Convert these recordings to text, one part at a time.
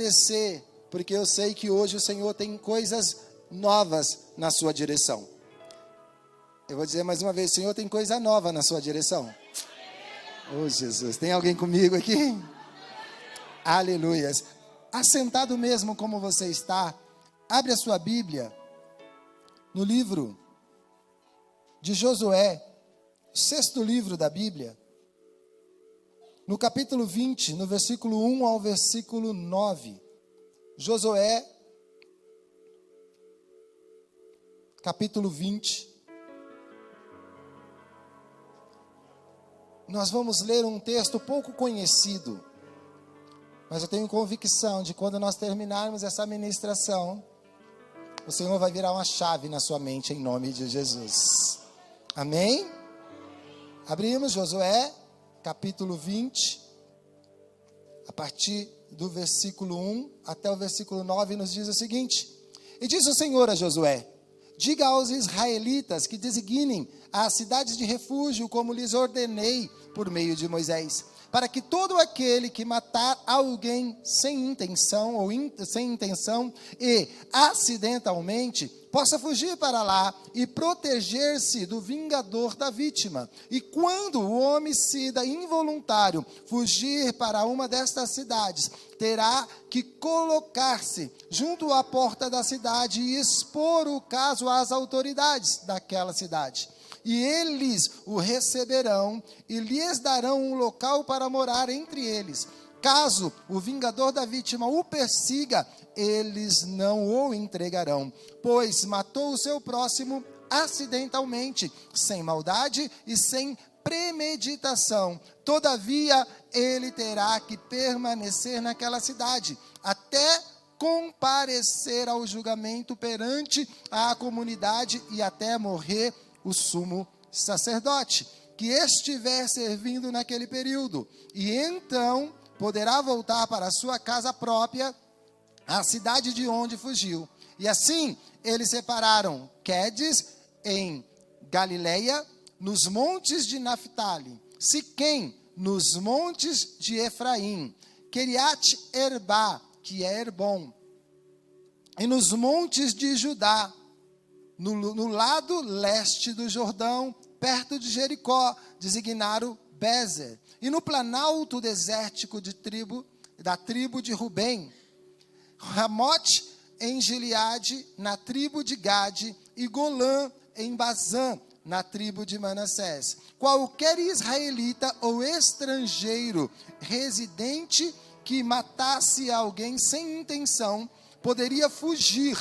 crescer, porque eu sei que hoje o Senhor tem coisas novas na sua direção. Eu vou dizer mais uma vez, o Senhor tem coisa nova na sua direção. Oh, Jesus, tem alguém comigo aqui? Aleluias. Assentado mesmo como você está, abre a sua Bíblia no livro de Josué, o 6º livro da Bíblia, no capítulo 20, no versículo 1 ao versículo 9. Josué, capítulo 20. Nós vamos ler um texto pouco conhecido, mas eu tenho convicção de quando nós terminarmos essa ministração, o Senhor vai virar uma chave na sua mente, em nome de Jesus. Amém? Abrimos Josué, capítulo 20, a partir do versículo 1 até o versículo 9, nos diz o seguinte: E disse o Senhor a Josué: Diga aos israelitas que designem as cidades de refúgio, como lhes ordenei por meio de Moisés, para que todo aquele que matar alguém sem intenção e acidentalmente possa fugir para lá e proteger-se do vingador da vítima. E quando o homicida involuntário fugir para uma destas cidades, terá que colocar-se junto à porta da cidade e expor o caso às autoridades daquela cidade. E eles o receberão e lhes darão um local para morar entre eles. Caso o vingador da vítima o persiga, eles não o entregarão, pois matou o seu próximo acidentalmente, sem maldade e sem premeditação. Todavia, ele terá que permanecer naquela cidade, até comparecer ao julgamento perante a comunidade e até morrer o sumo sacerdote, que estiver servindo naquele período. E então poderá voltar para a sua casa própria, a cidade de onde fugiu. E assim eles separaram Quedes em Galileia, nos montes de Naftali, Siquém nos montes de Efraim, Queriate-Arbá, que é Herbom, e nos montes de Judá, no lado leste do Jordão, perto de Jericó, designaram Bezer, e no planalto desértico da tribo de Rubem, Ramote em Gileade, na tribo de Gade, e Golã em Bazã, na tribo de Manassés. Qualquer israelita ou estrangeiro residente que matasse alguém sem intenção, poderia fugir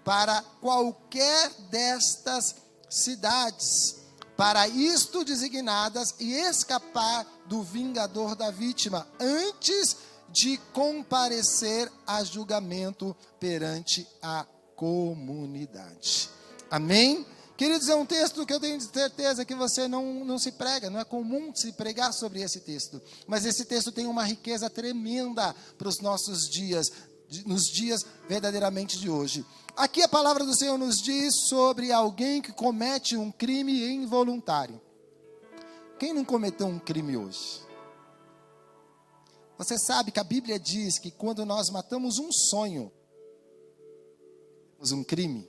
para qualquer destas cidades, para isto designadas, e escapar do vingador da vítima, antes de comparecer a julgamento perante a comunidade. Amém? Queridos, é um texto que eu tenho certeza que você não se prega, não é comum se pregar sobre esse texto, mas esse texto tem uma riqueza tremenda para os nossos dias, nos dias verdadeiramente de hoje. Aqui a palavra do Senhor nos diz sobre alguém que comete um crime involuntário. Quem não cometeu um crime hoje? Você sabe que a Bíblia diz que quando nós matamos um sonho, um crime.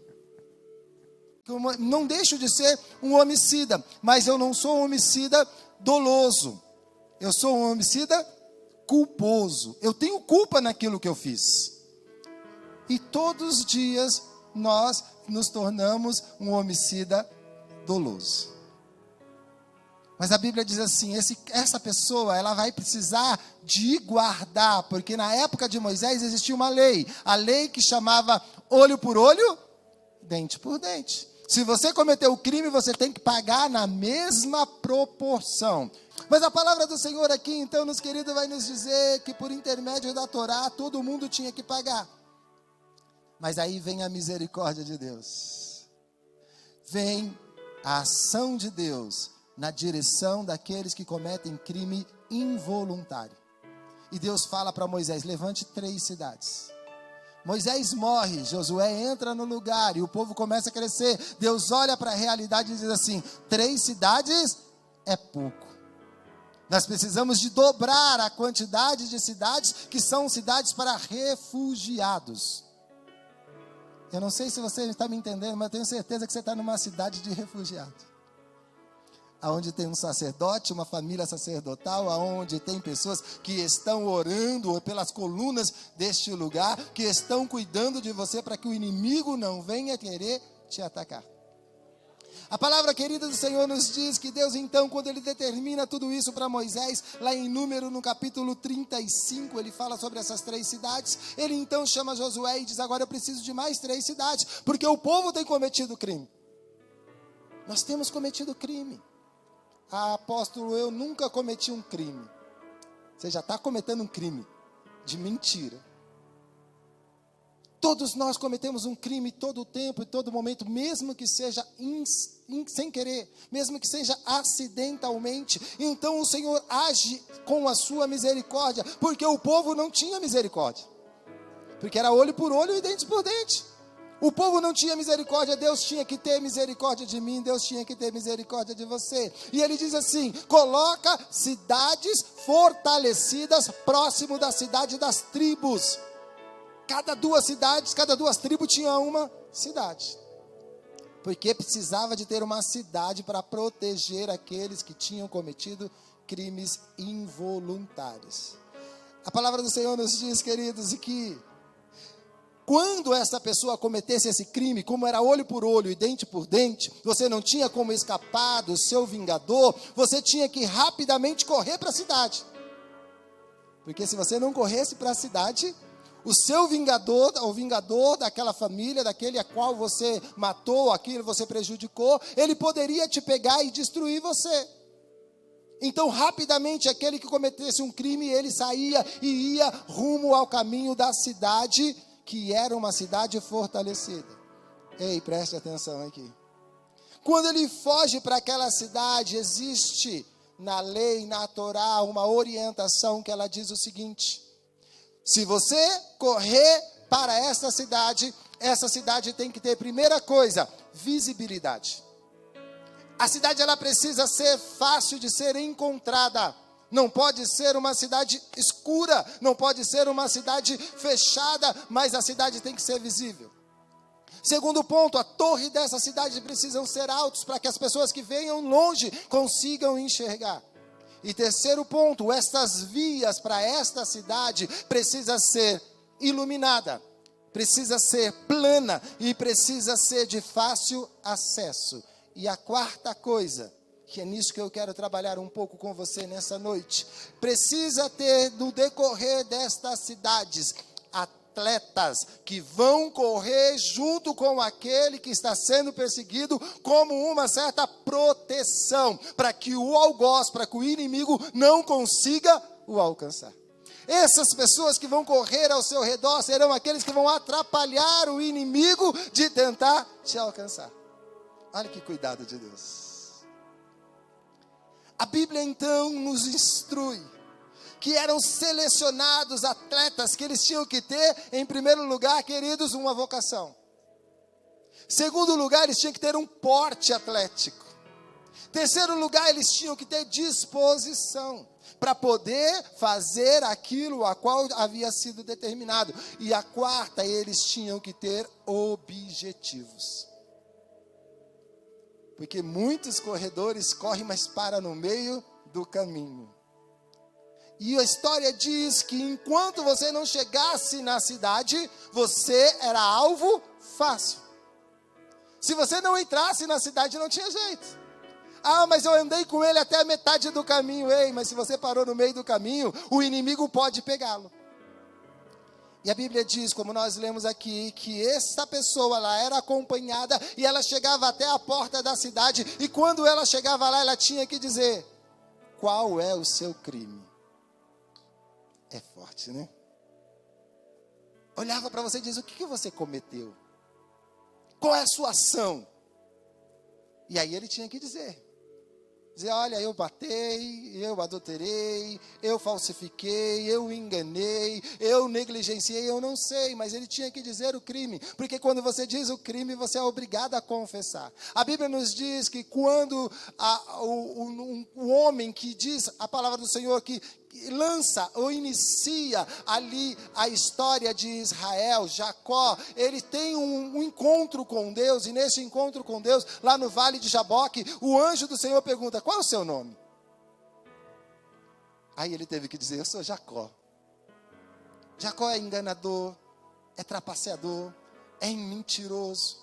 Não deixo de ser um homicida, mas eu não sou um homicida doloso. Eu sou um homicida culposo. Eu tenho culpa naquilo que eu fiz. E todos os dias nós nos tornamos um homicida doloso. Mas a Bíblia diz assim, essa pessoa, ela vai precisar de guardar, porque na época de Moisés existia uma lei, a lei que chamava olho por olho, dente por dente. Se você cometeu o crime, você tem que pagar na mesma proporção. Mas a palavra do Senhor aqui, então, meus queridos, vai nos dizer que por intermédio da Torá, todo mundo tinha que pagar. Mas aí vem a misericórdia de Deus. Vem a ação de Deus na direção daqueles que cometem crime involuntário. E Deus fala para Moisés, levante 3 cidades. Moisés morre, Josué entra no lugar e o povo começa a crescer. Deus olha para a realidade e diz assim, 3 cidades é pouco. Nós precisamos de dobrar a quantidade de cidades que são cidades para refugiados. Eu não sei se você está me entendendo, mas eu tenho certeza que você está numa cidade de refugiado. Aonde tem um sacerdote, uma família sacerdotal, aonde tem pessoas que estão orando pelas colunas deste lugar, que estão cuidando de você para que o inimigo não venha querer te atacar. A palavra querida do Senhor nos diz que Deus então, quando Ele determina tudo isso para Moisés, lá em Número, no capítulo 35, Ele fala sobre essas 3 cidades, Ele então chama Josué e diz, agora eu preciso de mais 3 cidades, porque o povo tem cometido crime. Nós temos cometido crime. Ah, apóstolo, eu nunca cometi um crime. Você já está cometendo um crime de mentira. Todos nós cometemos um crime todo o tempo e todo momento, mesmo que seja sem querer, mesmo que seja acidentalmente. Então o Senhor age com a sua misericórdia, porque o povo não tinha misericórdia. Porque era olho por olho e dente por dente. O povo não tinha misericórdia, Deus tinha que ter misericórdia de mim, Deus tinha que ter misericórdia de você. E Ele diz assim, coloca cidades fortalecidas próximo da cidade das tribos. Cada 2 cidades, cada 2 tribos tinha uma cidade. Porque precisava de ter uma cidade para proteger aqueles que tinham cometido crimes involuntários. A palavra do Senhor nos diz, queridos, que quando essa pessoa cometesse esse crime, como era olho por olho e dente por dente, você não tinha como escapar do seu vingador, você tinha que rapidamente correr para a cidade. Porque se você não corresse para a cidade, o seu vingador, o vingador daquela família, daquele a qual você matou, aquilo você prejudicou, ele poderia te pegar e destruir você. Então, rapidamente, aquele que cometesse um crime, ele saía e ia rumo ao caminho da cidade, que era uma cidade fortalecida. Ei, preste atenção aqui. Quando ele foge para aquela cidade, existe na lei, na Torá, uma orientação que ela diz o seguinte: se você correr para essa cidade tem que ter, primeira coisa, visibilidade. A cidade ela precisa ser fácil de ser encontrada. Não pode ser uma cidade escura, não pode ser uma cidade fechada, mas a cidade tem que ser visível. Segundo ponto, a torre dessa cidade precisam ser altos para que as pessoas que venham longe consigam enxergar. E terceiro ponto, estas vias para esta cidade precisa ser iluminada, precisa ser plana e precisa ser de fácil acesso. E a quarta coisa, que é nisso que eu quero trabalhar um pouco com você nessa noite, precisa ter no decorrer destas cidades atletas que vão correr junto com aquele que está sendo perseguido como uma certa proteção, para que o algoz, para que o inimigo não consiga o alcançar. Essas pessoas que vão correr ao seu redor serão aqueles que vão atrapalhar o inimigo de tentar te alcançar. Olha que cuidado de Deus. A Bíblia então nos instrui que eram selecionados atletas que eles tinham que ter, em primeiro lugar, queridos, uma vocação. Segundo lugar, eles tinham que ter um porte atlético. Terceiro lugar, eles tinham que ter disposição para poder fazer aquilo a qual havia sido determinado. E a quarta, eles tinham que ter objetivos. Porque muitos corredores correm, mas param no meio do caminho. E a história diz que enquanto você não chegasse na cidade, você era alvo fácil. Se você não entrasse na cidade, não tinha jeito. Ah, mas eu andei com ele até a metade do caminho. Ei, mas se você parou no meio do caminho, o inimigo pode pegá-lo. E a Bíblia diz, como nós lemos aqui, que essa pessoa ela era acompanhada e ela chegava até a porta da cidade. E quando ela chegava lá, ela tinha que dizer: qual é o seu crime? É forte, né? Olhava para você e dizia: o que você cometeu? Qual é a sua ação? E aí ele tinha que dizer: dizer, olha, eu matei, eu adulterei, eu falsifiquei, eu enganei, eu negligenciei, eu não sei, mas ele tinha que dizer o crime, porque quando você diz o crime, você é obrigado a confessar. A Bíblia nos diz que quando o homem que diz a palavra do Senhor, que lança ou inicia ali a história de Israel, Jacó, ele tem um encontro com Deus, e nesse encontro com Deus, lá no vale de Jaboque, o anjo do Senhor pergunta, qual é o seu nome? Aí ele teve que dizer, eu sou Jacó. Jacó é enganador, é trapaceador, é mentiroso.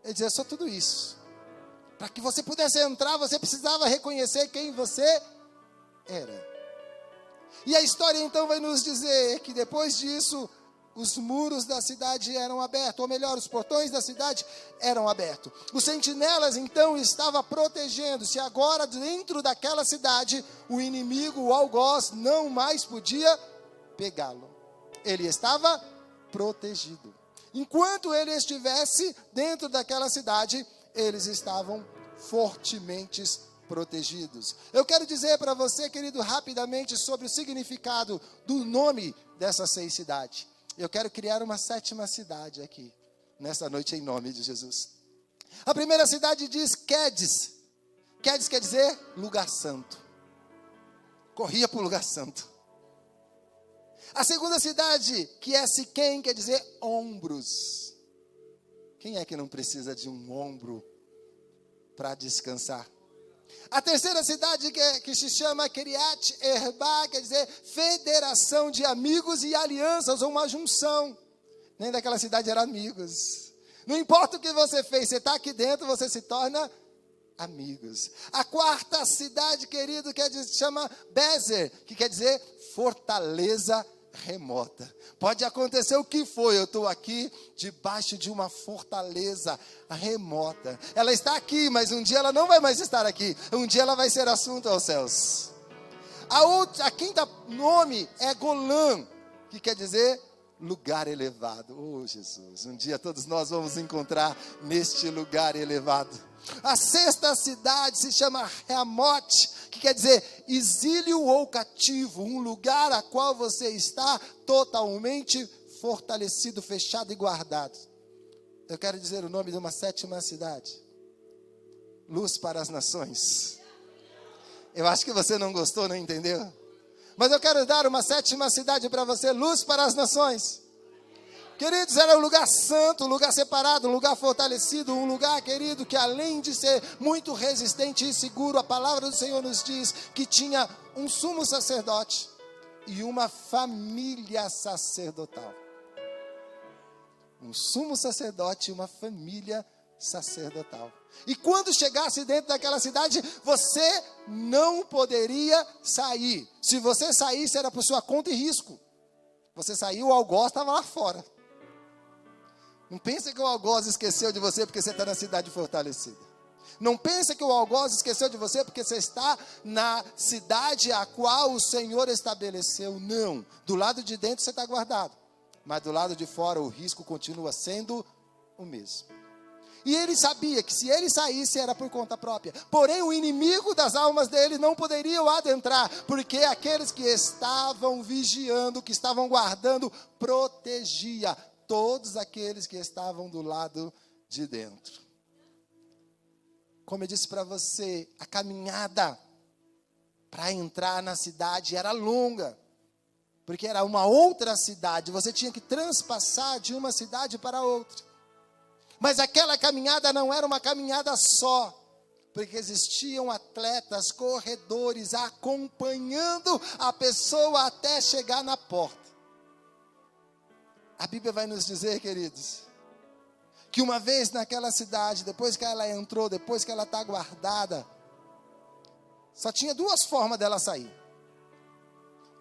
Ele dizia, eu sou tudo isso. Para que você pudesse entrar, você precisava reconhecer quem você era. E a história então vai nos dizer que depois disso, os muros da cidade eram abertos, ou melhor, os portões da cidade eram abertos. Os sentinelas então estavam protegendo-se. Agora, dentro daquela cidade, o inimigo, o algoz, não mais podia pegá-lo. Ele estava protegido. Enquanto ele estivesse dentro daquela cidade, eles estavam fortemente protegidos. Eu quero dizer para você, querido, rapidamente sobre o significado do nome dessas 6 cidades. Eu quero criar uma 7ª cidade aqui, nessa noite, em nome de Jesus. A primeira cidade diz Quedes. Quedes quer dizer lugar santo. Corria para o lugar santo. A segunda cidade, que é Siquém, quer dizer ombros. Quem é que não precisa de um ombro para descansar? A terceira cidade que se chama Kiriat Arba, quer dizer federação de amigos e alianças, ou uma junção. Nem daquela cidade eram amigos. Não importa o que você fez, você está aqui dentro, você se torna amigos. A quarta cidade, querido, se chama Bezer, que quer dizer fortaleza remota. Pode acontecer o que for, eu estou aqui debaixo de uma fortaleza remota. Ela está aqui, mas um dia ela não vai mais estar aqui. Um dia ela vai ser assunto aos céus. A quinta nome é Golã, que quer dizer lugar elevado. Oh, Jesus, um dia todos nós vamos encontrar neste lugar elevado. A sexta cidade se chama Ramote, que quer dizer exílio ou cativo, um lugar a qual você está totalmente fortalecido, fechado e guardado. Eu quero dizer o nome de uma 7ª cidade. Luz para as nações. Eu acho que você não gostou, não entendeu? Mas eu quero dar uma 7ª cidade para você, luz para as nações. Queridos, era um lugar santo, um lugar separado, um lugar fortalecido, um lugar, querido, que além de ser muito resistente e seguro, a palavra do Senhor nos diz que tinha um sumo sacerdote e uma família sacerdotal. Um sumo sacerdote e uma família sacerdotal. E quando chegasse dentro daquela cidade, você não poderia sair. Se você saísse, era por sua conta e risco. Você saiu, o algoz estava lá fora. Não pense que o algoz esqueceu de você porque você está na cidade fortalecida. Não pense que o algoz esqueceu de você porque você está na cidade a qual o Senhor estabeleceu. Não. Do lado de dentro você está guardado. Mas do lado de fora o risco continua sendo o mesmo. E ele sabia que se ele saísse era por conta própria. Porém o inimigo das almas dele não poderiam adentrar. Porque aqueles que estavam vigiando, que estavam guardando, protegia todos aqueles que estavam do lado de dentro. Como eu disse para você, a caminhada para entrar na cidade era longa, porque era uma outra cidade, você tinha que transpassar de uma cidade para outra. Mas aquela caminhada não era uma caminhada só, porque existiam atletas, corredores, acompanhando a pessoa até chegar na porta. A Bíblia vai nos dizer, queridos, que uma vez naquela cidade, depois que ela entrou, depois que ela está guardada, só tinha 2 formas dela sair.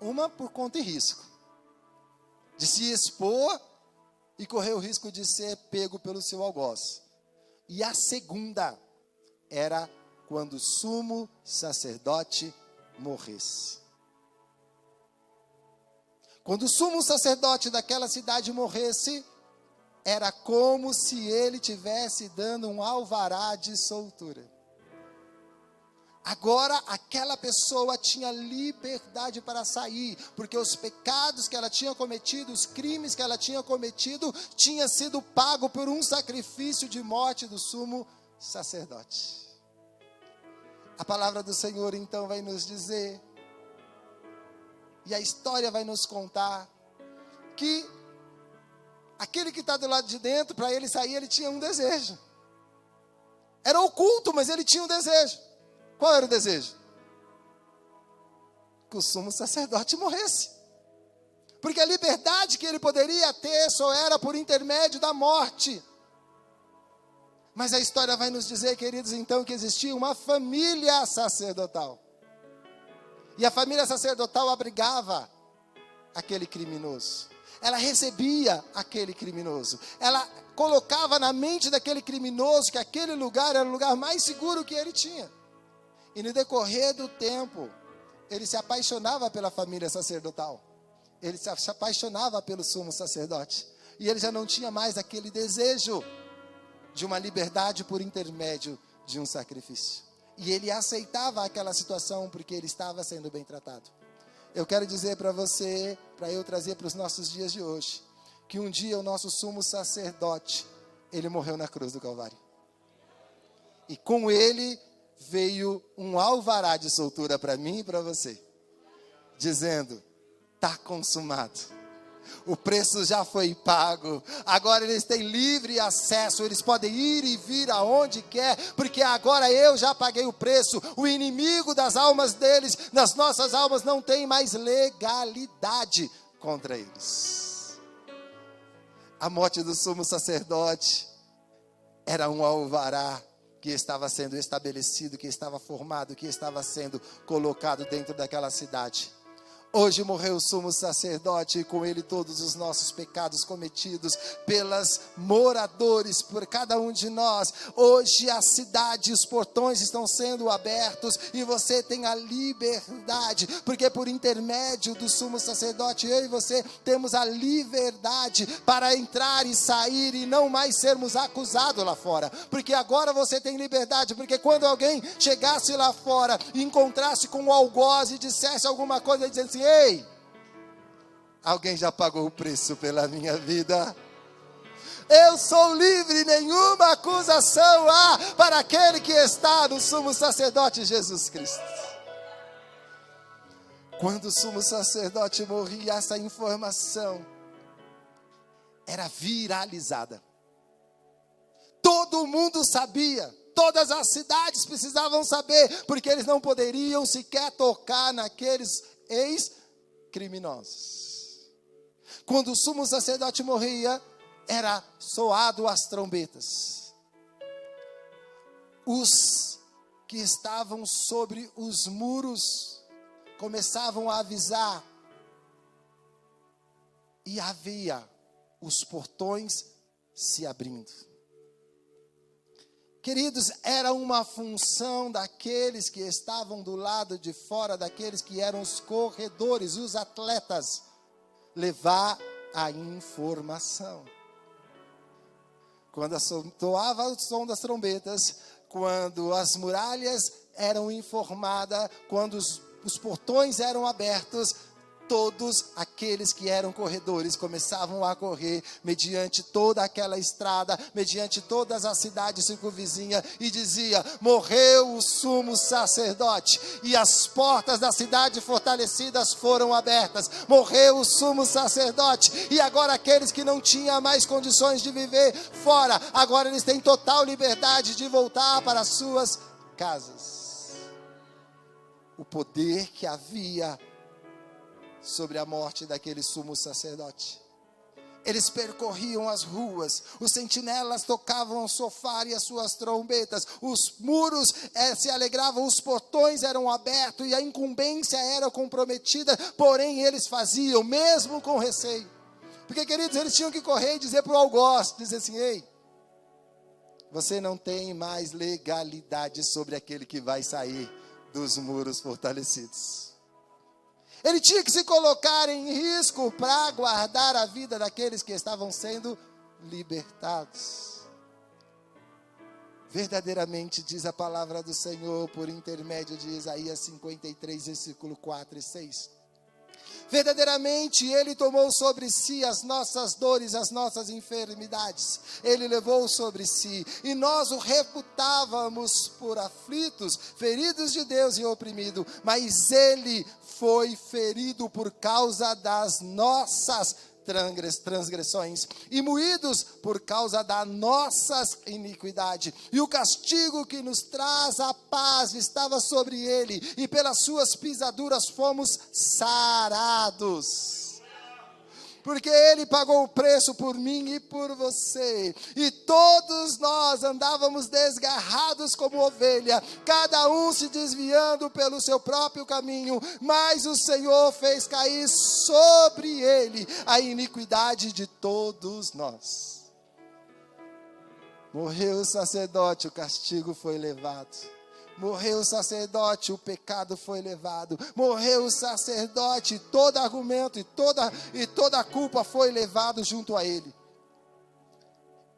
Uma por conta e risco, de se expor e correr o risco de ser pego pelo seu algoz. E a segunda era quando o sumo sacerdote morresse. Quando o sumo sacerdote daquela cidade morresse, era como se ele tivesse dando um alvará de soltura. Agora aquela pessoa tinha liberdade para sair, porque os pecados que ela tinha cometido, os crimes que ela tinha cometido, tinha sido pago por um sacrifício de morte do sumo sacerdote. A palavra do Senhor então vai nos dizer, e a história vai nos contar, que aquele que está do lado de dentro, para ele sair, ele tinha um desejo. Era oculto, mas ele tinha um desejo. Qual era o desejo? Que o sumo sacerdote morresse. Porque a liberdade que ele poderia ter só era por intermédio da morte. Mas a história vai nos dizer, queridos, então, que existia uma família sacerdotal. E a família sacerdotal abrigava aquele criminoso. Ela recebia aquele criminoso. Ela colocava na mente daquele criminoso que aquele lugar era o lugar mais seguro que ele tinha. E no decorrer do tempo, ele se apaixonava pela família sacerdotal. Ele se apaixonava pelo sumo sacerdote. E ele já não tinha mais aquele desejo de uma liberdade por intermédio de um sacrifício. E ele aceitava aquela situação porque ele estava sendo bem tratado. Eu quero dizer para você, para eu trazer para os nossos dias de hoje, que um dia o nosso sumo sacerdote, ele morreu na cruz do Calvário. E com ele veio um alvará de soltura para mim e para você, dizendo, está consumado, o preço já foi pago, agora eles têm livre acesso, eles podem ir e vir aonde quer, porque agora eu já paguei o preço, o inimigo das almas deles, das nossas almas, não tem mais legalidade contra eles. A morte do sumo sacerdote era um alvará que estava sendo estabelecido, que estava formado, que estava sendo colocado dentro daquela cidade. Hoje morreu o sumo sacerdote e com ele todos os nossos pecados cometidos pelas moradores, por cada um de nós. Hoje a cidade, os portões estão sendo abertos e você tem a liberdade, porque por intermédio do sumo sacerdote, eu e você temos a liberdade para entrar e sair e não mais sermos acusados lá fora, porque agora você tem liberdade, porque quando alguém chegasse lá fora e encontrasse com um algoz e dissesse alguma coisa, dizendo assim, ei, alguém já pagou o preço pela minha vida. Eu sou livre, nenhuma acusação há para aquele que está no sumo sacerdote Jesus Cristo. Quando o sumo sacerdote morria, essa informação era viralizada. Todo mundo sabia. Todas as cidades precisavam saber, porque eles não poderiam sequer tocar naqueles ex-criminosos. Quando o sumo sacerdote morria, era soado as trombetas. Os que estavam sobre os muros começavam a avisar, e havia os portões se abrindo. Queridos, era uma função daqueles que estavam do lado de fora, daqueles que eram os corredores, os atletas, levar a informação. Quando soava o som das trombetas, quando as muralhas eram informadas, quando os portões eram abertos, todos aqueles que eram corredores começavam a correr mediante toda aquela estrada, mediante todas as cidades circunvizinhas, e dizia, morreu o sumo sacerdote, e as portas da cidade fortalecidas foram abertas, morreu o sumo sacerdote, e agora aqueles que não tinham mais condições de viver fora, agora eles têm total liberdade de voltar para as suas casas. O poder que havia sobre a morte daquele sumo sacerdote. Eles percorriam as ruas, os sentinelas tocavam o sofá e as suas trombetas, os muros se alegravam, os portões eram abertos e a incumbência era comprometida, porém eles faziam, mesmo com receio. Porque, queridos, eles tinham que correr e dizer para o algoz, dizer assim, ei, você não tem mais legalidade sobre aquele que vai sair dos muros fortalecidos. Ele tinha que se colocar em risco para guardar a vida daqueles que estavam sendo libertados. Verdadeiramente, diz a palavra do Senhor, por intermédio de Isaías 53, versículo 4 e 6. Verdadeiramente, Ele tomou sobre si as nossas dores, as nossas enfermidades. Ele levou sobre si. E nós o reputávamos por aflitos, feridos de Deus e oprimido. Mas Ele foi ferido por causa das nossas transgressões, e moídos por causa da nossas iniquidade, e o castigo que nos traz a paz estava sobre ele, e pelas suas pisaduras fomos sarados. Porque ele pagou o preço por mim e por você, e todos nós andávamos desgarrados como ovelha, cada um se desviando pelo seu próprio caminho, mas o Senhor fez cair sobre ele a iniquidade de todos nós. Morreu o sacerdote, o castigo foi levado. Morreu o sacerdote, o pecado foi levado. Morreu o sacerdote, todo argumento e toda a culpa foi levado junto a ele.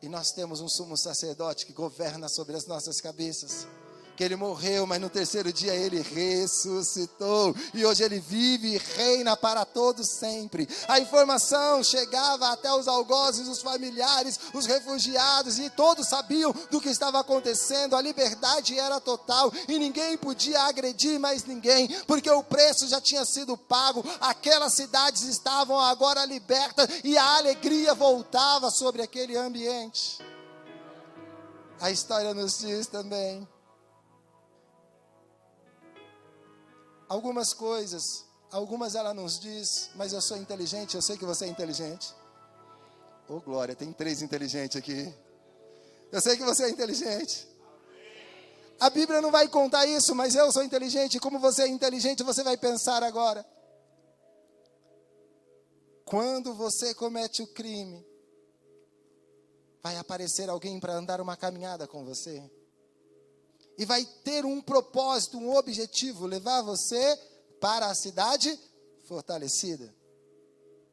E nós temos um sumo sacerdote que governa sobre as nossas cabeças. Que ele morreu, mas no terceiro dia ele ressuscitou. E hoje ele vive e reina para todos sempre. A informação chegava até os algozes, os familiares, os refugiados, e todos sabiam do que estava acontecendo. A liberdade era total e ninguém podia agredir mais ninguém, porque o preço já tinha sido pago. Aquelas cidades estavam agora libertas e a alegria voltava sobre aquele ambiente. A história nos diz também algumas coisas, algumas ela nos diz, mas eu sou inteligente, eu sei que você é inteligente. Oh glória, tem 3 inteligentes aqui. Eu sei que você é inteligente. A Bíblia não vai contar isso, mas eu sou inteligente. Como você é inteligente, você vai pensar agora. Quando você comete o crime, vai aparecer alguém para andar uma caminhada com você. E vai ter um propósito, um objetivo, levar você para a cidade fortalecida.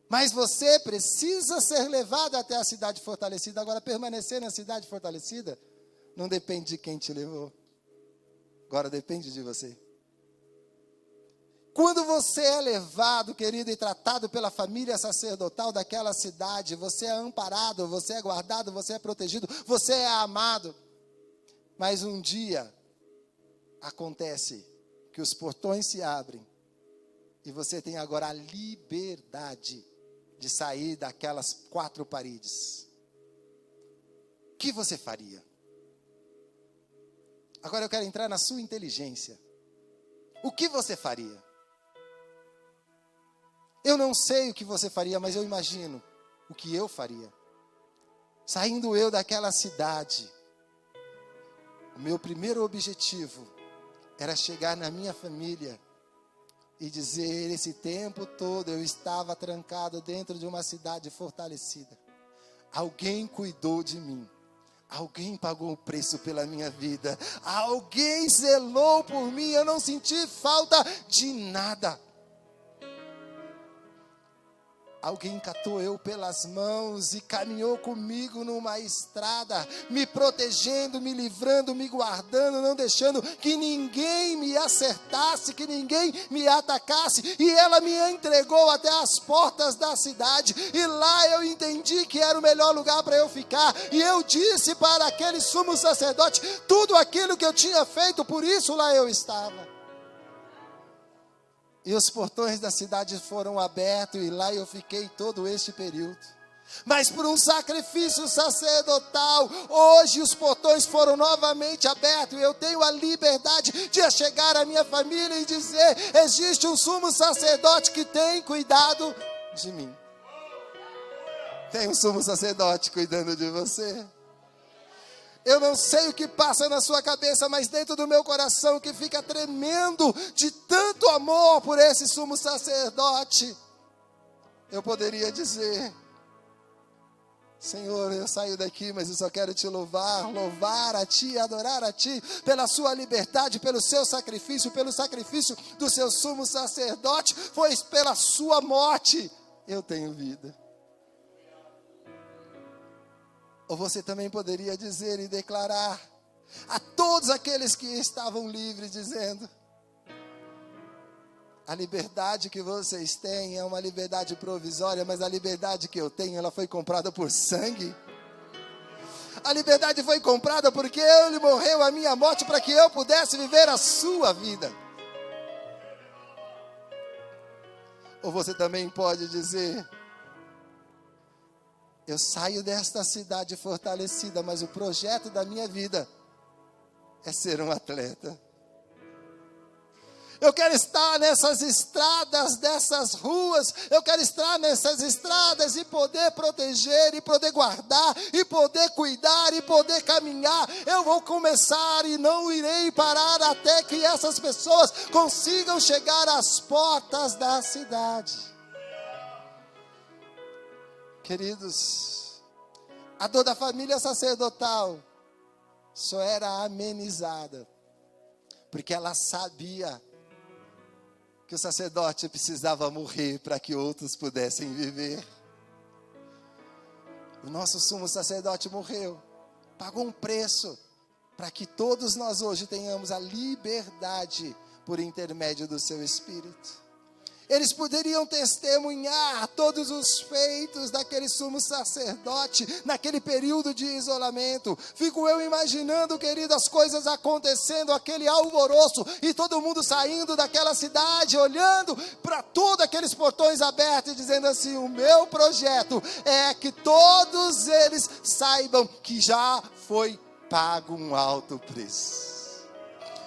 Mas você precisa ser levado até a cidade fortalecida. Agora, permanecer na cidade fortalecida não depende de quem te levou. Agora depende de você. Quando você é levado, querido, e tratado pela família sacerdotal daquela cidade, você é amparado, você é guardado, você é protegido, você é amado. Mas um dia acontece que os portões se abrem e você tem agora a liberdade de sair daquelas 4 paredes. O que você faria? Agora eu quero entrar na sua inteligência. O que você faria? Eu não sei o que você faria, mas eu imagino o que eu faria. Saindo eu daquela cidade, o meu primeiro objetivo era chegar na minha família e dizer: esse tempo todo eu estava trancado dentro de uma cidade fortalecida. Alguém cuidou de mim. Alguém pagou o preço pela minha vida. Alguém zelou por mim. Eu não senti falta de nada. Alguém catou eu pelas mãos e caminhou comigo numa estrada, me protegendo, me livrando, me guardando, não deixando que ninguém me acertasse, que ninguém me atacasse. E ela me entregou até as portas da cidade. E lá eu entendi que era o melhor lugar para eu ficar. E eu disse para aquele sumo sacerdote tudo aquilo que eu tinha feito, por isso lá eu estava. E os portões da cidade foram abertos e lá eu fiquei todo este período. Mas por um sacrifício sacerdotal, hoje os portões foram novamente abertos e eu tenho a liberdade de chegar à minha família e dizer: existe um sumo sacerdote que tem cuidado de mim. Tem um sumo sacerdote cuidando de você. Eu não sei o que passa na sua cabeça, mas dentro do meu coração que fica tremendo de tanto amor por esse sumo sacerdote, eu poderia dizer: Senhor, eu saio daqui, mas eu só quero te louvar a ti, adorar a ti, pela sua liberdade, pelo seu sacrifício, pelo sacrifício do seu sumo sacerdote, pois pela sua morte eu tenho vida. Ou você também poderia dizer e declarar: a todos aqueles que estavam livres, dizendo: a liberdade que vocês têm é uma liberdade provisória, mas a liberdade que eu tenho, ela foi comprada por sangue. A liberdade foi comprada porque Ele morreu a minha morte para que eu pudesse viver a sua vida. Ou você também pode dizer: eu saio desta cidade fortalecida, mas o projeto da minha vida é ser um atleta. Eu quero estar nessas estradas, dessas ruas, eu quero estar nessas estradas e poder proteger, e poder guardar, e poder cuidar, e poder caminhar. Eu vou começar e não irei parar até que essas pessoas consigam chegar às portas da cidade. Queridos, a dor da família sacerdotal só era amenizada porque ela sabia que o sacerdote precisava morrer para que outros pudessem viver. O nosso sumo sacerdote morreu, pagou um preço para que todos nós hoje tenhamos a liberdade por intermédio do seu Espírito. Eles poderiam testemunhar todos os feitos daquele sumo sacerdote naquele período de isolamento. Fico eu imaginando, querido, as coisas acontecendo, aquele alvoroço e todo mundo saindo daquela cidade, olhando para todos aqueles portões abertos e dizendo assim: o meu projeto é que todos eles saibam que já foi pago um alto preço.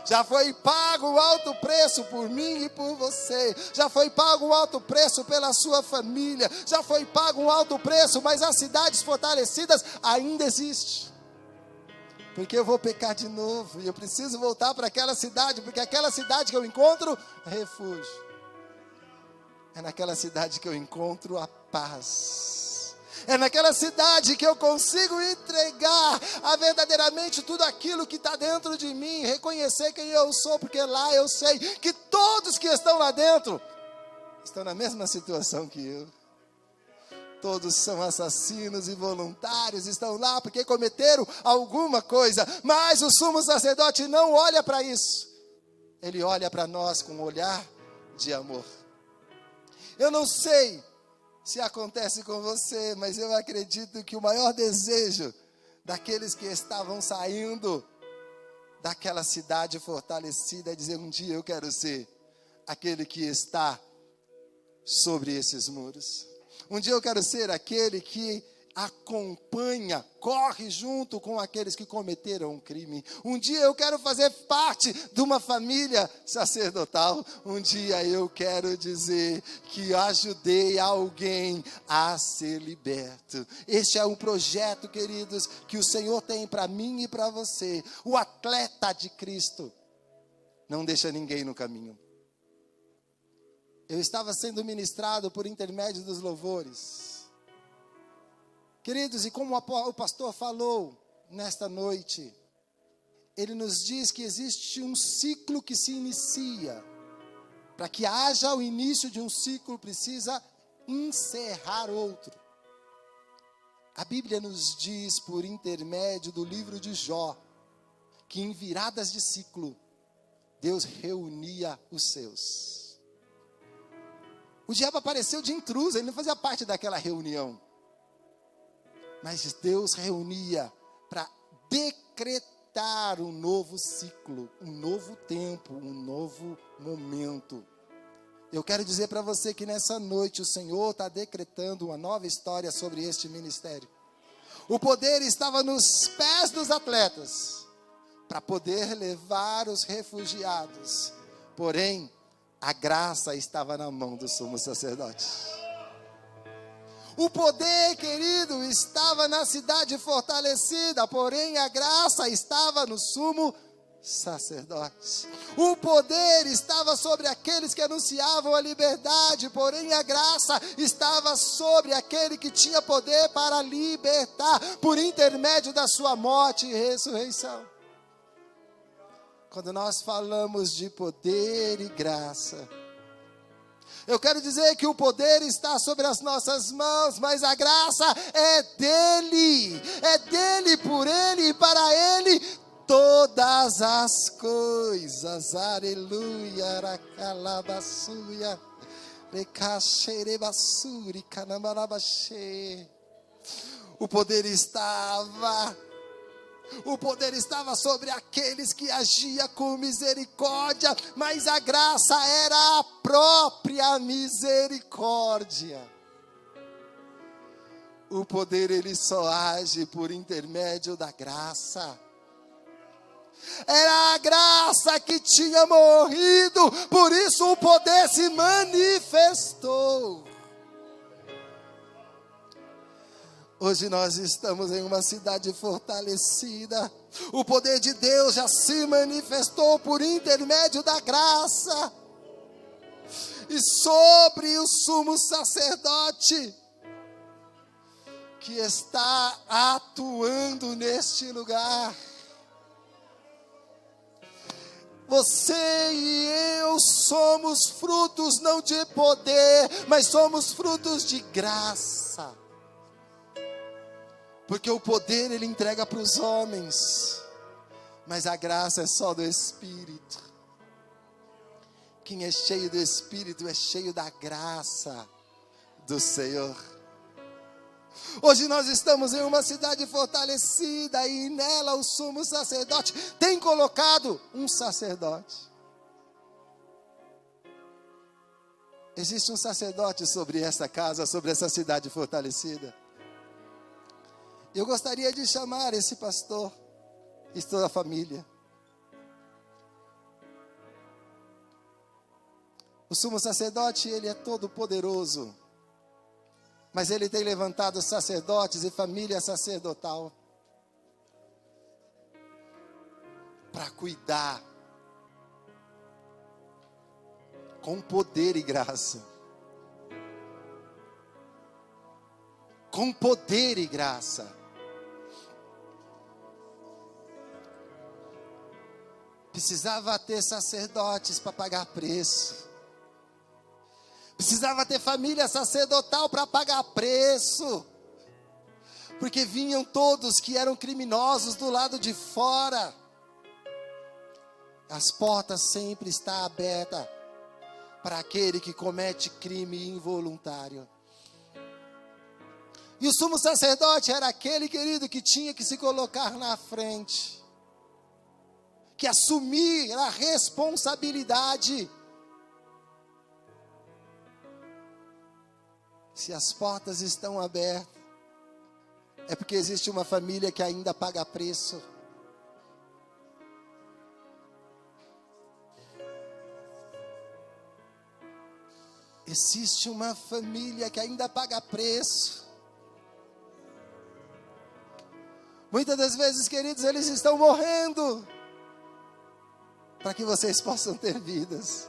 Já foi pago um alto preço por mim e por você. Já foi pago um alto preço pela sua família. Já foi pago um alto preço, mas as cidades fortalecidas ainda existem. Porque eu vou pecar de novo e eu preciso voltar para aquela cidade, porque aquela cidade que eu encontro é refúgio. É naquela cidade que eu encontro a paz. É naquela cidade que eu consigo entregar verdadeiramente tudo aquilo que está dentro de mim, reconhecer quem eu sou, porque lá eu sei que todos que estão lá dentro estão na mesma situação que eu. Todos são assassinos e voluntários, estão lá porque cometeram alguma coisa, mas o sumo sacerdote não olha para isso. Ele olha para nós com um olhar de amor. Eu não sei se acontece com você, mas eu acredito que o maior desejo daqueles que estavam saindo daquela cidade fortalecida é dizer: um dia eu quero ser aquele que está sobre esses muros. Um dia eu quero ser aquele que acompanha, corre junto com aqueles que cometeram um crime. Um dia eu quero fazer parte de uma família sacerdotal. Um dia eu quero dizer que ajudei alguém a ser liberto. Este é um projeto, queridos, que o Senhor tem para mim e para você. O atleta de Cristo não deixa ninguém no caminho. Eu estava sendo ministrado por intermédio dos louvores. Queridos, e como o pastor falou nesta noite, ele nos diz que existe um ciclo que se inicia. Para que haja o início de um ciclo, precisa encerrar outro. A Bíblia nos diz, por intermédio do livro de Jó, que em viradas de ciclo, Deus reunia os seus. O diabo apareceu de intruso, ele não fazia parte daquela reunião. Mas Deus reunia para decretar um novo ciclo, um novo tempo, um novo momento. Eu quero dizer para você que nessa noite o Senhor está decretando uma nova história sobre este ministério. O poder estava nos pés dos atletas para poder levar os refugiados. Porém, a graça estava na mão do sumo sacerdote. O poder, querido, estava na cidade fortalecida, porém a graça estava no sumo sacerdote. O poder estava sobre aqueles que anunciavam a liberdade, porém a graça estava sobre aquele que tinha poder para libertar, por intermédio da sua morte e ressurreição. Quando nós falamos de poder e graça, eu quero dizer que o poder está sobre as nossas mãos, mas a graça é dele, por ele e para ele. todas as coisas. Aleluia, aracalabassuia, recaxerebassuri, canamarabaxê. O poder estava sobre aqueles que agiam com misericórdia, mas a graça era a própria misericórdia. O poder, ele só age por intermédio da graça. Era a graça que tinha morrido, por isso o poder se manifestou. Hoje nós estamos em uma cidade fortalecida. O poder de Deus já se manifestou por intermédio da graça. E sobre o sumo sacerdote, que está atuando neste lugar. Você e eu somos frutos não de poder, mas somos frutos de graça. Porque o poder ele entrega para os homens, mas a graça é só do Espírito. Quem é cheio do Espírito é cheio da graça do Senhor. Hoje nós estamos em uma cidade fortalecida e nela o sumo sacerdote tem colocado um sacerdote. Existe um sacerdote sobre essa casa, sobre essa cidade fortalecida. Eu gostaria de chamar esse pastor e toda a família. O sumo sacerdote, ele é todo poderoso, mas ele tem levantado sacerdotes e família sacerdotal para cuidar com poder e graça. Com poder e graça. Precisava ter sacerdotes para pagar preço. Precisava ter família sacerdotal para pagar preço. Porque vinham todos que eram criminosos do lado de fora. As portas sempre estão abertas para aquele que comete crime involuntário. E o sumo sacerdote era aquele, querido, que tinha que se colocar na frente. Que assumir a responsabilidade. Se as portas estão abertas, é porque existe uma família que ainda paga preço. Existe uma família que ainda paga preço. Muitas das vezes, queridos, eles estão morrendo para que vocês possam ter vidas.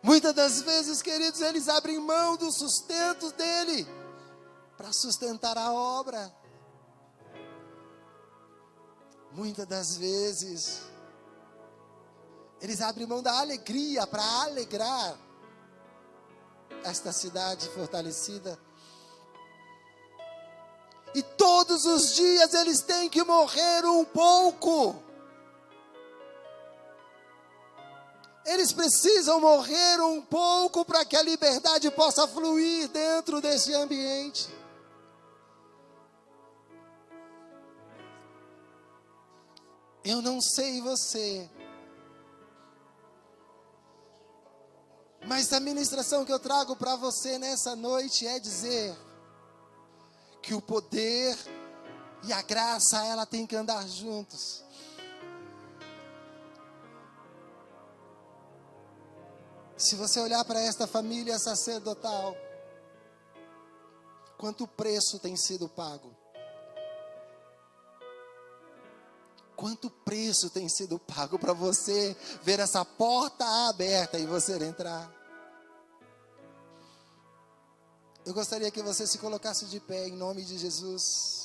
Muitas das vezes, queridos, eles abrem mão do sustento dele para sustentar a obra. Muitas das vezes, eles abrem mão da alegria para alegrar esta cidade fortalecida. E todos os dias eles têm que morrer um pouco. Eles precisam morrer um pouco para que a liberdade possa fluir dentro desse ambiente. Eu não sei você, mas a ministração que eu trago para você nessa noite é dizer que o poder e a graça, ela tem que andar juntos. Se você olhar para esta família sacerdotal, quanto preço tem sido pago? Quanto preço tem sido pago para você ver essa porta aberta e você entrar? Eu gostaria que você se colocasse de pé em nome de Jesus.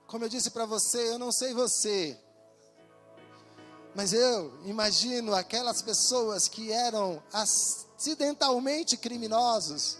Como eu disse para você, eu não sei você, Mas eu imagino aquelas pessoas que eram acidentalmente criminosos,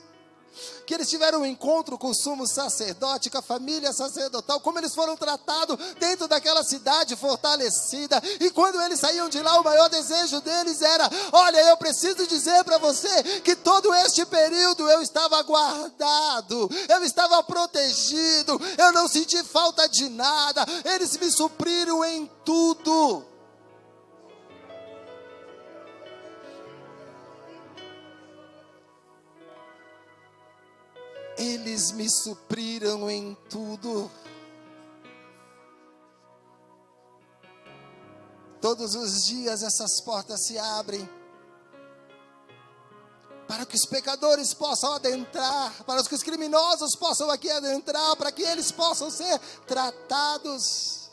que eles tiveram um encontro com o sumo sacerdote, com a família sacerdotal, como eles foram tratados dentro daquela cidade fortalecida, e quando eles saíam de lá, o maior desejo deles era: olha, eu preciso dizer para você, que todo este período eu estava guardado, eu estava protegido, eu não senti falta de nada, eles me supriram em tudo. Eles me supriram em tudo. Todos os dias essas portas se abrem para que os pecadores possam adentrar, para que os criminosos possam aqui adentrar, para que eles possam ser tratados.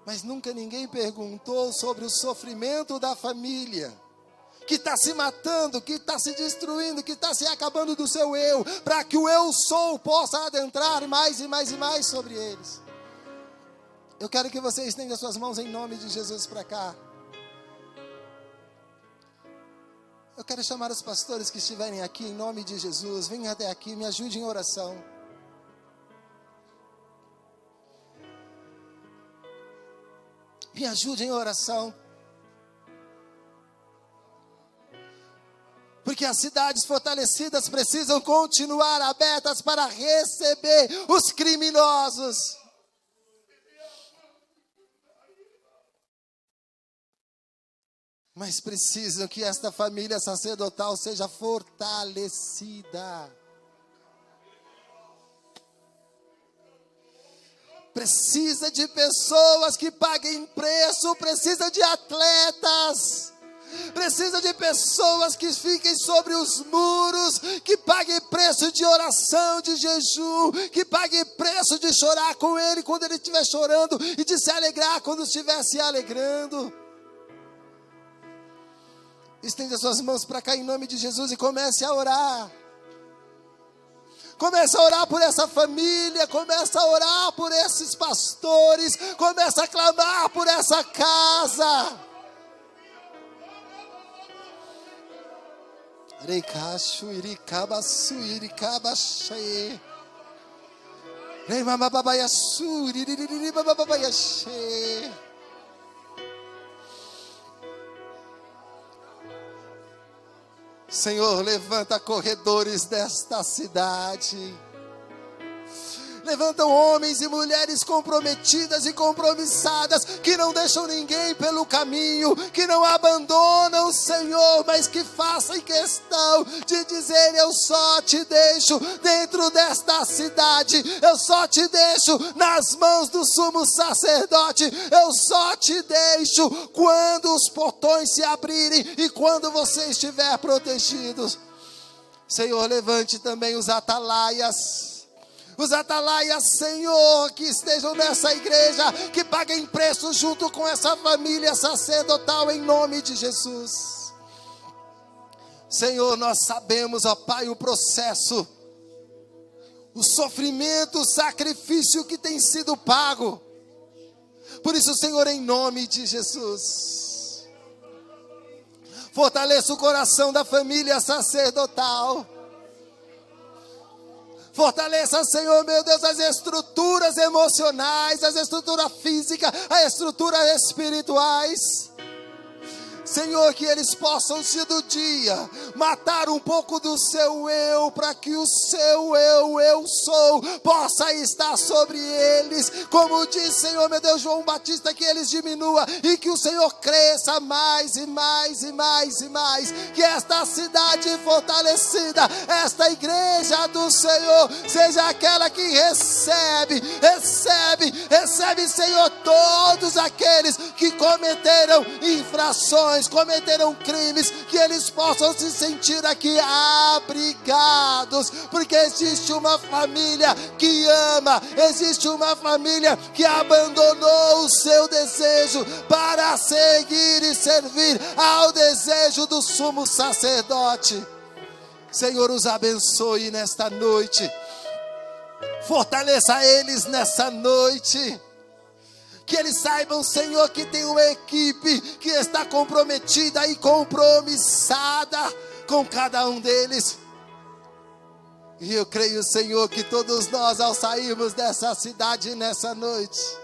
Mas nunca ninguém perguntou sobre o sofrimento da família, que está se matando, que está se destruindo, que está se acabando do seu eu, para que o eu sou possa adentrar mais e mais e mais sobre eles. Eu quero que você estenda suas mãos em nome de Jesus para cá. Eu quero chamar os pastores que estiverem aqui em nome de Jesus. Venham até aqui, me ajude em oração. Me ajude em oração. Porque as cidades fortalecidas precisam continuar abertas para receber os criminosos. Mas precisam que esta família sacerdotal seja fortalecida. Precisa de pessoas que paguem preço, precisa de atletas. Precisa de pessoas que fiquem sobre os muros, que paguem preço de oração, de jejum, que paguem preço de chorar com ele quando ele estiver chorando e de se alegrar quando estiver se alegrando. Estende as suas mãos para cá em nome de Jesus e comece a orar. Comece a orar por essa família, comece a orar por esses pastores, comece a clamar por essa casa. Reikachu irikabasu irikabaxê. Reimababayasu iriribababayaxê. Senhor, levanta corredores desta cidade. Levantam homens e mulheres comprometidas e compromissadas, que não deixam ninguém pelo caminho, que não abandonam o Senhor, mas que façam questão de dizer: eu só te deixo dentro desta cidade, eu só te deixo nas mãos do sumo sacerdote, eu só te deixo quando os portões se abrirem e quando você estiver protegido. Senhor, levante também os atalaias. Os atalaias, Senhor, que estejam nessa igreja, que paguem preço junto com essa família sacerdotal, em nome de Jesus. Senhor, nós sabemos, ó Pai, o processo, o sofrimento, o sacrifício que tem sido pago. Por isso, Senhor, em nome de Jesus, fortaleça o coração da família sacerdotal. Fortaleça, Senhor, meu Deus, as estruturas emocionais, as estruturas físicas, as estruturas espirituais. Senhor, que eles possam, se do dia, matar um pouco do seu eu, para que o seu eu sou, possa estar sobre eles. Como diz, Senhor, meu Deus, João Batista, que eles diminuam e que o Senhor cresça mais e mais e mais e mais. Que esta cidade fortalecida, esta igreja do Senhor, seja aquela que recebe, Senhor, todos aqueles que cometeram infrações, cometeram crimes, que eles possam se sentir aqui abrigados, porque existe uma família que ama, existe uma família que abandonou o seu desejo para seguir e servir ao desejo do sumo sacerdote. Senhor, os abençoe nesta noite, fortaleça eles nessa noite. Que eles saibam, Senhor, que tem uma equipe que está comprometida e compromissada com cada um deles. E eu creio, Senhor, que todos nós, ao sairmos dessa cidade nessa noite,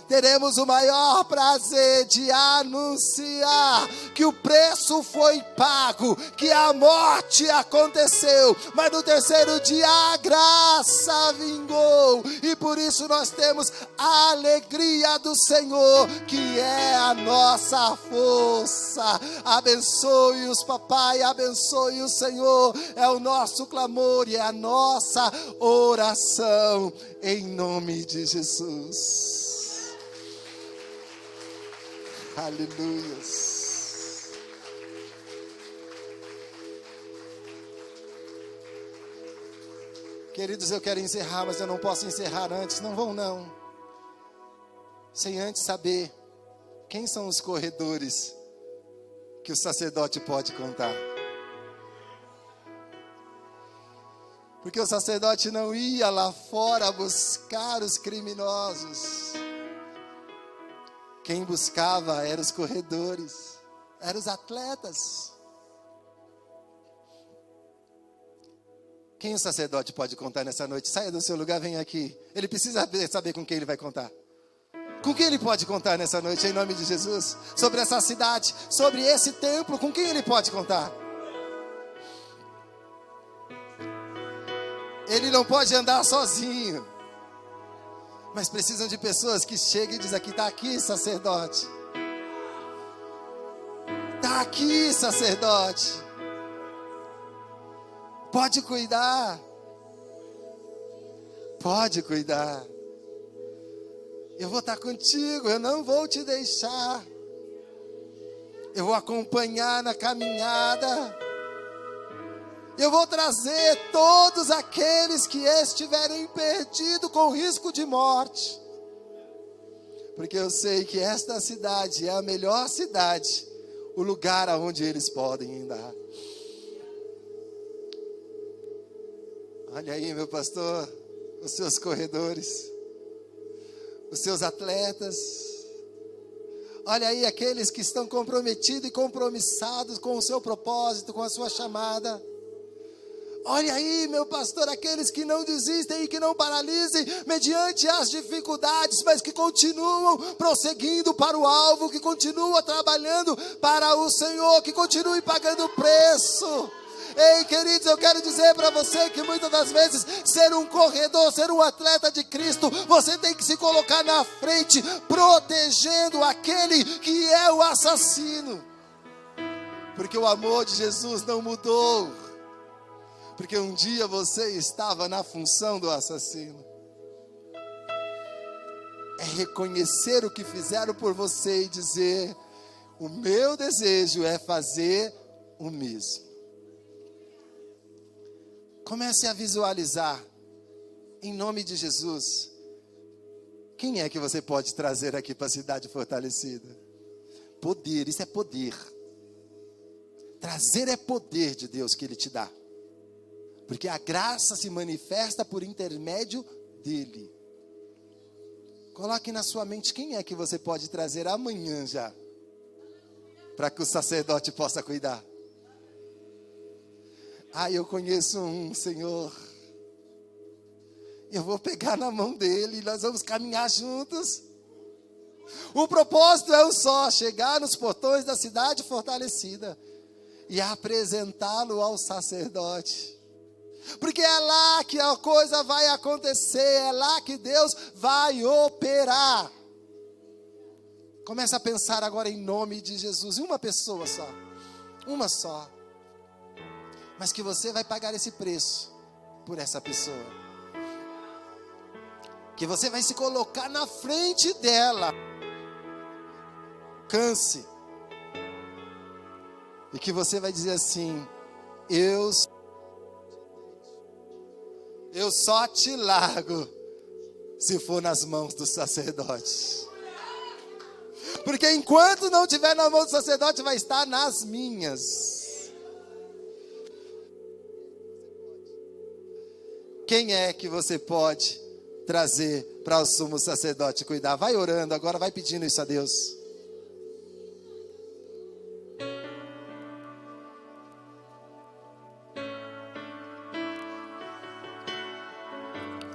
teremos o maior prazer de anunciar que o preço foi pago, que a morte aconteceu, mas no terceiro dia a graça vingou, e por isso nós temos a alegria do Senhor, que é a nossa força. Abençoe-os, papai, abençoe o Senhor, é o nosso clamor e é a nossa oração, em nome de Jesus. Aleluia. Queridos, eu quero encerrar, mas eu não posso encerrar antes. Não vão não, sem antes saber quem são os corredores que o sacerdote pode contar. Porque o sacerdote não ia lá fora buscar os criminosos. Quem buscava eram os corredores, eram os atletas. Quem o sacerdote pode contar nessa noite? Saia do seu lugar, vem aqui. Ele precisa saber com quem ele vai contar. Com quem ele pode contar nessa noite, em nome de Jesus? Sobre essa cidade, sobre esse templo, com quem ele pode contar? Ele não pode andar sozinho. Mas precisam de pessoas que cheguem e dizem aqui, está aqui, sacerdote. Está aqui, sacerdote. Pode cuidar. Pode cuidar. Eu vou estar contigo, eu não vou te deixar. Eu vou acompanhar na caminhada. Eu vou trazer todos aqueles que estiverem perdidos com risco de morte. Porque eu sei que esta cidade é a melhor cidade, o lugar aonde eles podem andar. Olha aí, meu pastor, os seus corredores, os seus atletas. Olha aí aqueles que estão comprometidos e compromissados com o seu propósito, com a sua chamada. Olha aí, meu pastor, aqueles que não desistem e que não paralisem mediante as dificuldades, mas que continuam prosseguindo para o alvo, que continuam trabalhando para o Senhor, que continuem pagando preço. Ei, queridos, eu quero dizer para você que muitas das vezes ser um corredor, ser um atleta de Cristo, você tem que se colocar na frente, protegendo aquele que é o assassino. Porque o amor de Jesus não mudou. Porque um dia você estava na função do assassino. É reconhecer o que fizeram por você e dizer: o meu desejo é fazer o mesmo. Comece a visualizar, em nome de Jesus, quem é que você pode trazer aqui para a cidade fortalecida? Poder, isso é poder. Trazer é poder de Deus que Ele te dá. Porque a graça se manifesta por intermédio dele. Coloque na sua mente quem é que você pode trazer amanhã já, para que o sacerdote possa cuidar. Eu conheço um, Senhor. Eu vou pegar na mão dele e nós vamos caminhar juntos. O propósito é um só: chegar nos portões da cidade fortalecida e apresentá-lo ao sacerdote. Porque é lá que a coisa vai acontecer, é lá que Deus vai operar. Comece a pensar agora em nome de Jesus, em uma pessoa só, uma só. Mas que você vai pagar esse preço por essa pessoa. Que você vai se colocar na frente dela. Canse. E que você vai dizer assim: eu só te largo se for nas mãos do sacerdote. Porque enquanto não estiver na mão do sacerdote, vai estar nas minhas. Quem é que você pode trazer para o sumo sacerdote cuidar. Vai orando, agora vai pedindo isso a Deus.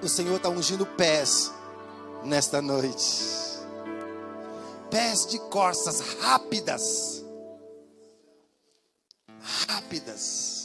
O Senhor está ungindo pés nesta noite. Pés de corças rápidas. Rápidas.